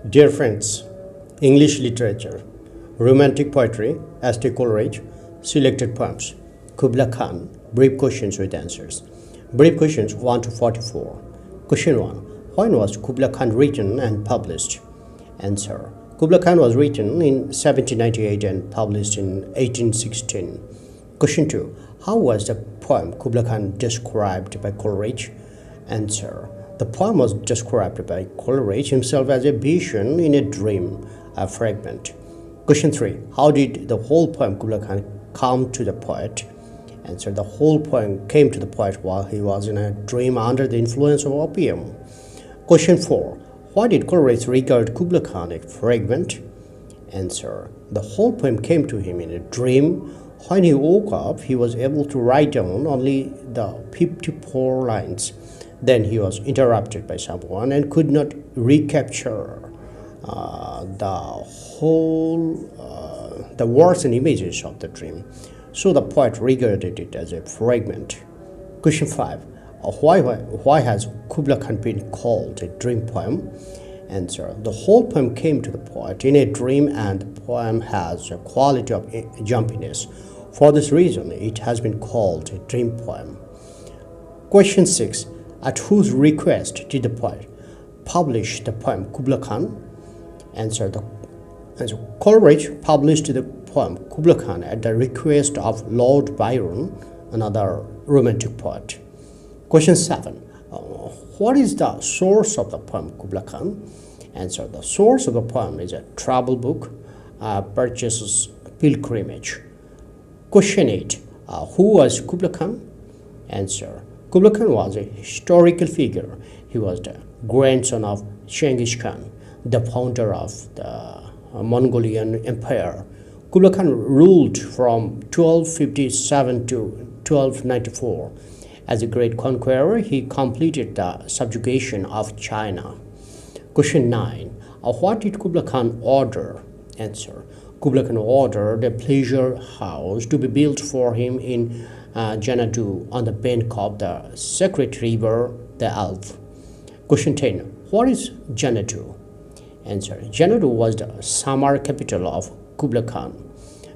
Dear friends, English literature, romantic poetry, S.T. Coleridge, selected poems, Kubla Khan, brief questions with answers. Brief questions 1 to 44. Question 1. When was Kubla Khan written and published? Answer. Kubla Khan was written in 1798 and published in 1816. Question 2. How was the poem Kubla Khan described by Coleridge? Answer. The poem was described by Coleridge himself as a vision in a dream, a fragment. Question 3. How did the whole poem Kubla Khan come to the poet? Answer. The whole poem came to the poet while he was in a dream under the influence of opium. Question 4. Why did Coleridge regard Kubla Khan a fragment? Answer. The whole poem came to him in a dream. When he woke up, he was able to write down only the 54 lines. Then he was interrupted by someone and could not recapture the words and images of the dream. So the poet regarded it as a fragment. Question 5. Why has Kubla Khan been called a dream poem? Answer. The whole poem came to the poet in a dream, and the poem has a quality of jumpiness. For this reason, it has been called a dream poem. Question 6. At whose request did the poet publish the poem Kubla Khan? Answer. Coleridge published the poem Kubla Khan at the request of Lord Byron, another romantic poet. Question 7. What is the source of the poem Kubla Khan? Answer. The source of the poem is a travel book, Purchase's Pilgrimage. Question 8. Who was Kubla Khan? Answer. Kubla Khan was a historical figure. He was the grandson of Genghis Khan, the founder of the Mongolian Empire. Kubla Khan ruled from 1257 to 1294. As a great conqueror, he completed the subjugation of China. Question 9. What did Kubla Khan order? Answer. Kubla Khan ordered a pleasure house to be built for him in Xanadu on the bank of the sacred river, the Alf. Question 10. What is Xanadu? Answer. Xanadu was the summer capital of Kubla Khan.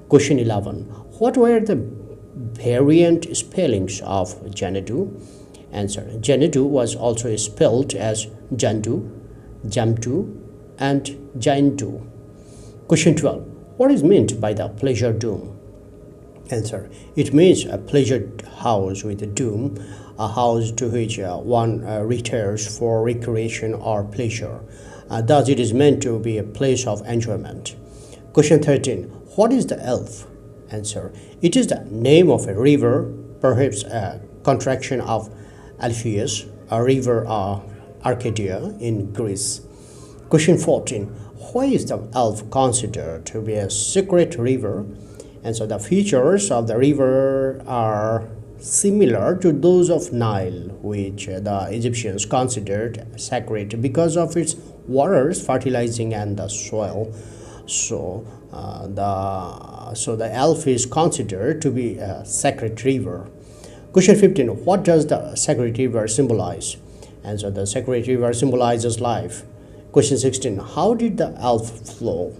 Question 11. What were the variant spellings of Xanadu? Answer. Xanadu was also spelled as Jandu, Jamtu, and Jaintu. Question 12. What is meant by the pleasure dome? Answer. It means a pleasure house with a dome, a house to which one retires for recreation or pleasure. Thus, it is meant to be a place of enjoyment. Question 13. What is the Elf? Answer. It is the name of a river, perhaps a contraction of Alpheus, a river Arcadia in Greece. Question 14. Why is the Elf considered to be a sacred river? And so the features of the river are similar to those of Nile, which the Egyptians considered sacred because of its waters fertilizing and the soil. So the Elf is considered to be a sacred river. Question 15. What does the sacred river symbolize? And so the sacred river symbolizes life. Question 16. How did the Elf flow?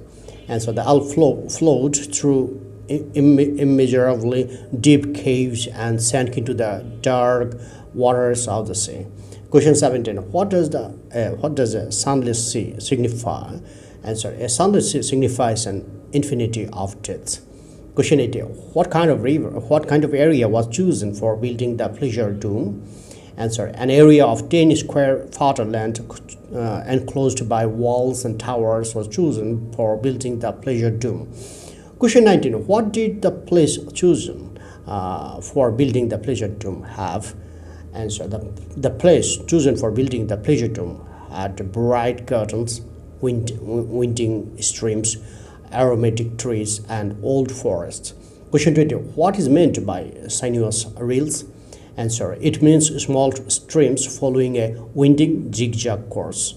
And so the Elf flowed through immeasurably deep caves and sank into the dark waters of the sea. Question 17. What does a sunless sea signify? Answer. A sunless sea signifies an infinity of death. Question 18. What kind of area was chosen for building the pleasure dome? Answer. An area of 10 square feet of land enclosed by walls and towers was chosen for building the pleasure dome. Question 19. What did the place chosen for building the pleasure dome have? Answer. The place chosen for building the pleasure dome had bright gardens, winding streams, aromatic trees, and old forests. Question 20. What is meant by sinuous rills? Answer. It means small streams following a winding zigzag course.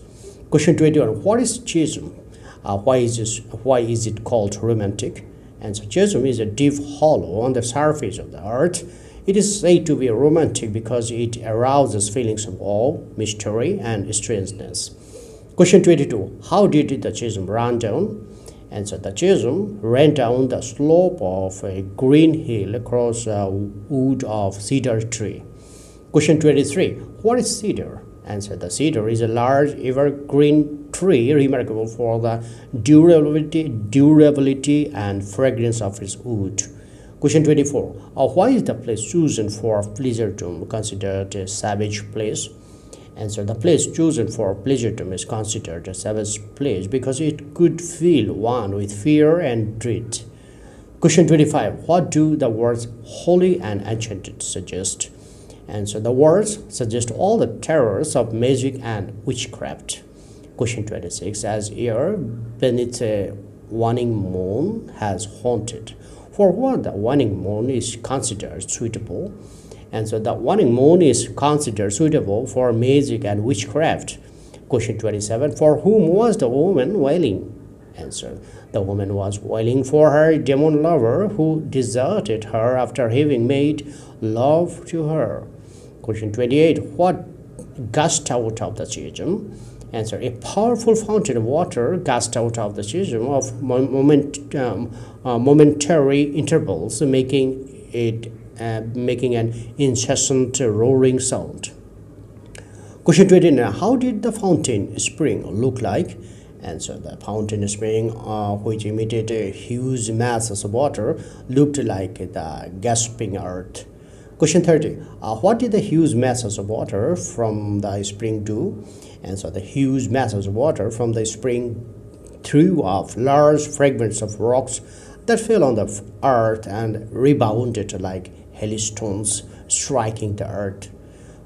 Question 21. What is chasm? Why is it called romantic? Answer. Chasm is a deep hollow on the surface of the earth. It is said to be romantic because it arouses feelings of awe, mystery, and strangeness. Question 22. How did the Chisholm run down? Answer. The Chisholm ran down the slope of a green hill across a wood of cedar tree. Question 23. What is cedar? Answer. The cedar is a large evergreen tree remarkable for the durability and fragrance of its wood. Question 24. Why is the place chosen for pleasure tomb considered a savage place? Answer. The place chosen for pleasure tomb is considered a savage place because it could fill one with fear and dread. Question 25. What do the words holy and enchanted suggest? Answer. The words suggest all the terrors of magic and witchcraft. Question 26. As air beneath a waning moon has haunted, for what the waning moon is considered suitable? Answer. The waning moon is considered suitable for magic and witchcraft. Question 27. For whom was the woman wailing? Answer. The woman was wailing for her demon lover who deserted her after having made love to her. Question 28. What gushed out of the Chisholm? Answer. A powerful fountain of water gushed out of the Chisholm of momentary intervals, making an incessant roaring sound. Question 29. How did the fountain spring look like? Answer. The fountain spring, which emitted huge masses of water, looked like the gasping earth. Question 30. What did the huge masses of water from the spring do? Answer. The huge masses of water from the spring threw off large fragments of rocks that fell on the earth and rebounded like hailstones striking the earth.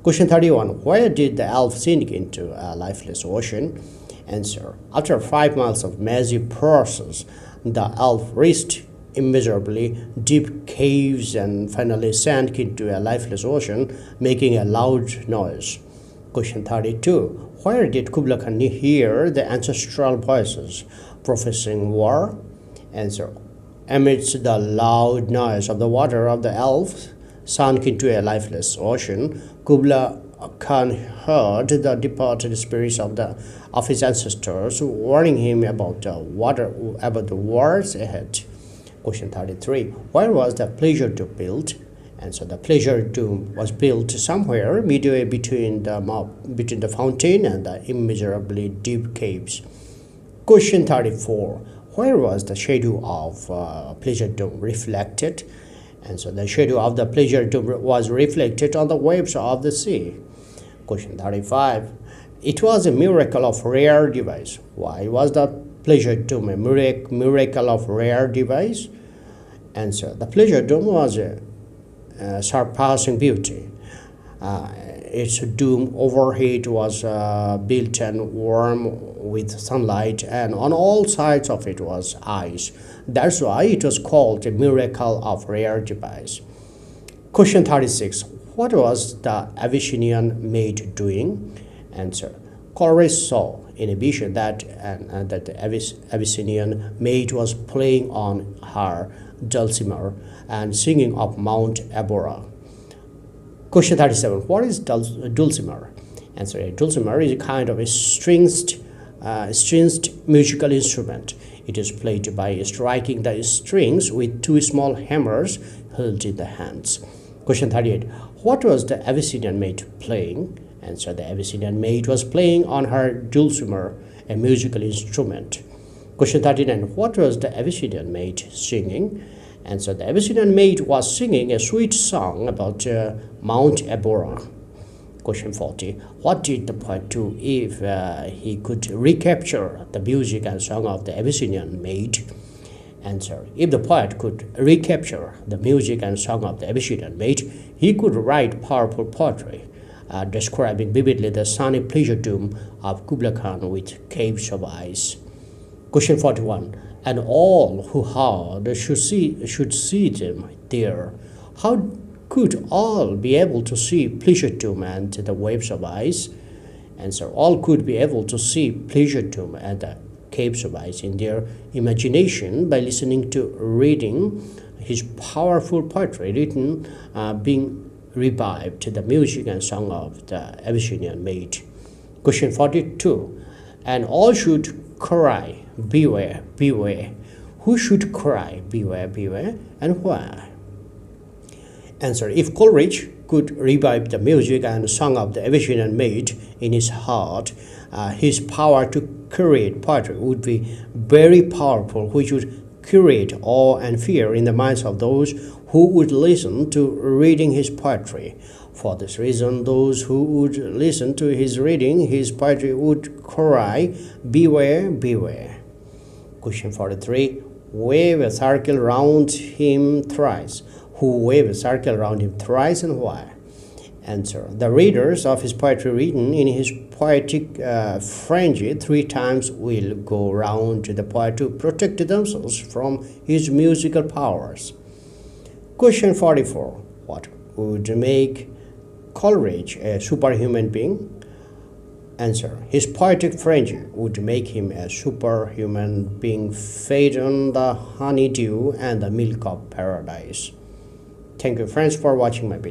Question 31. Where did the elf sink into a lifeless ocean? Answer. After 5 miles of massive process, the elf reached immeasurably deep caves and finally sank into a lifeless ocean, making a loud noise. Question 32. Where did Kubla Khan hear the ancestral voices professing war? Answer. Amidst the loud noise of the water of the elf sunk into a lifeless ocean, Kubla Khan heard the departed spirits of his ancestors warning him about the wars ahead. Question 33. Where was the pleasure tomb built? Answer. The pleasure tomb was built somewhere midway between the fountain and the immeasurably deep caves. Question 34. Where was the shadow of pleasure tomb reflected? Answer. The shadow of the pleasure tomb was reflected on the waves of the sea. Question 35. It was a miracle of rare device. Why was the pleasure tomb a miracle of rare device? Answer. The pleasure tomb was a surpassing beauty. Its dome overhead was built and warm with sunlight, and on all sides of it was ice. That's why it was called a miracle of rare device. Question 36. What was the Abyssinian maid doing? Answer. Chloris saw in a vision that the Abyssinian maid was playing on her dulcimer and singing of Mount Abora. Question 37. What is dulcimer? Answer. A dulcimer is a kind of a stringed musical instrument. It is played by striking the strings with two small hammers held in the hands. Question 38. What was the Abyssinian maid playing? Answer. The Abyssinian maid was playing on her dulcimer, a musical instrument. Question 39. What was the Abyssinian maid singing? Answer. The Abyssinian maid was singing a sweet song about Mount Abora. Question 40. What did the poet do if he could recapture the music and song of the Abyssinian maid? Answer. If the poet could recapture the music and song of the Abyssinian maid, he could write powerful poetry, describing vividly the sunny pleasure tomb of Kubla Khan with caves of ice. Question 41. And all who heard should see them there. How could all be able to see pleasure tomb and the waves of ice? Answer. All could be able to see pleasure tomb and the caves of ice in their imagination by listening to reading his powerful poetry written being revived the music and song of the Abyssinian maid. Question 42. and all should cry, beware, beware. Who should cry, beware, beware, and why? Answer. If Coleridge could revive the music and song of the Abyssinian maid in his heart, his power to create poetry would be very powerful, which would create awe and fear in the minds of those who would listen to reading his poetry. For this reason, those who would listen to his reading his poetry would cry, beware, beware. Question 43. Wave a circle round him thrice. Who wave a circle round him thrice and why? Answer. The readers of his poetry written in his poetic frenzy 3 times will go round the poet to protect themselves from his musical powers. Question 44. What would make Coleridge a superhuman being? Answer. His poetic frenzy would make him a superhuman being fed on the honeydew and the milk of paradise. Thank you friends for watching my video.